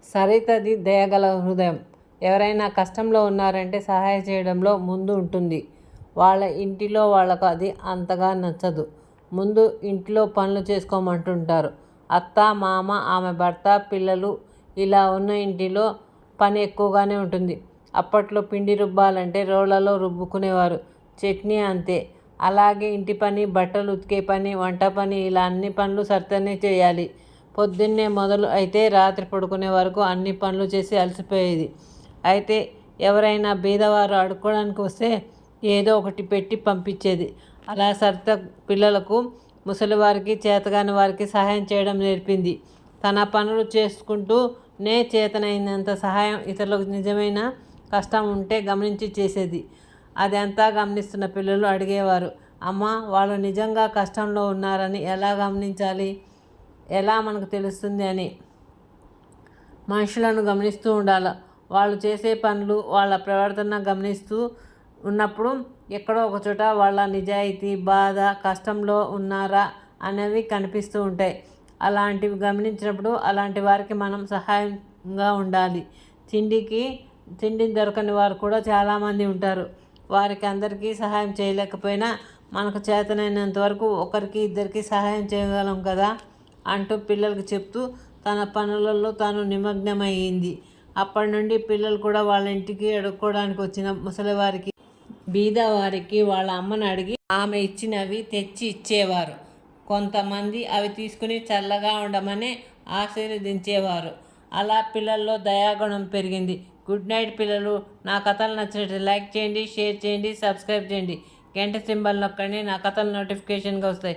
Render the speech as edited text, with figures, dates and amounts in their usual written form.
సరితది దయగల హృదయం. ఎవరైనా కష్టంలో ఉన్నారంటే సహాయం చేయడంలో ముందు ఉంటుంది. వాళ్ళ ఇంటిలో వాళ్ళకు అది అంతగా నచ్చదు. ముందు ఇంట్లో పనులు చేసుకోమంటుంటారు. అత్త, మామ, ఆమె భర్త, పిల్లలు ఇలా ఉన్న ఇంటిలో పని ఎక్కువగానే ఉంటుంది. అప్పట్లో పిండి రుబ్బాలంటే రోళ్లలో రుబ్బుకునేవారు. చట్నీ అంతే. అలాగే ఇంటి పని, బట్టలు ఉతికే పని, వంట పని ఇలా అన్ని పనులు సరితనే చేయాలి. పొద్దున్నే మొదలు అయితే రాత్రి పడుకునే వరకు అన్ని పనులు చేసి అలసిపోయేది. అయితే ఎవరైనా బీదవారు అడుక్కోవడానికి వస్తే ఏదో ఒకటి పెట్టి పంపించేది. అలా సరిత పిల్లలకు, ముసలివారికి, చేతగాని వారికి సహాయం చేయడం నేర్పింది. తన పనులు చేసుకుంటూనే చేతనైనంత సహాయం ఇతరులకు నిజమైన కష్టం ఉంటే గమనించి చేసేది. అదంతా గమనిస్తున్న పిల్లలు అడిగేవారు, అమ్మా, వాళ్ళు నిజంగా కష్టంలో ఉన్నారని ఎలా గమనించాలి, ఎలా మనకు తెలుస్తుంది అని. మనుషులను గమనిస్తూ ఉండాలి. వాళ్ళు చేసే పనులు, వాళ్ళ ప్రవర్తన గమనిస్తూ ఉన్నప్పుడు ఎక్కడో ఒకచోట వాళ్ళ నిజాయితీ, బాధ, కష్టంలో ఉన్నారా అనేవి కనిపిస్తూ ఉంటాయి. అలాంటివి గమనించినప్పుడు అలాంటి వారికి మనం సహాయంగా ఉండాలి. తిండి దొరకని వారు కూడా చాలామంది ఉంటారు. వారికి అందరికీ సహాయం చేయలేకపోయినా మనకు చేతనైనంత వరకు ఒకరికి ఇద్దరికి సహాయం చేయగలం కదా అంటూ పిల్లలకు చెప్తూ తన పనులలో తాను నిమగ్నమయ్యింది. అప్పటి నుండి పిల్లలు కూడా వాళ్ళ ఇంటికి అడుక్కోవడానికి వచ్చిన ముసలివారికి, బీదవారికి వాళ్ళ అమ్మని అడిగి ఆమె ఇచ్చినవి తెచ్చి ఇచ్చేవారు. కొంతమంది అవి తీసుకుని చల్లగా ఉండమని ఆశీర్వదించేవారు. అలా పిల్లల్లో దయాగుణం పెరిగింది. గుడ్ నైట్ పిల్లలు. నా కథలు నచ్చినట్లయితే లైక్ చేయండి, షేర్ చేయండి, సబ్స్క్రైబ్ చేయండి, గంట సింబల్ నొక్కండి. నా కథలు నోటిఫికేషన్గా వస్తాయి.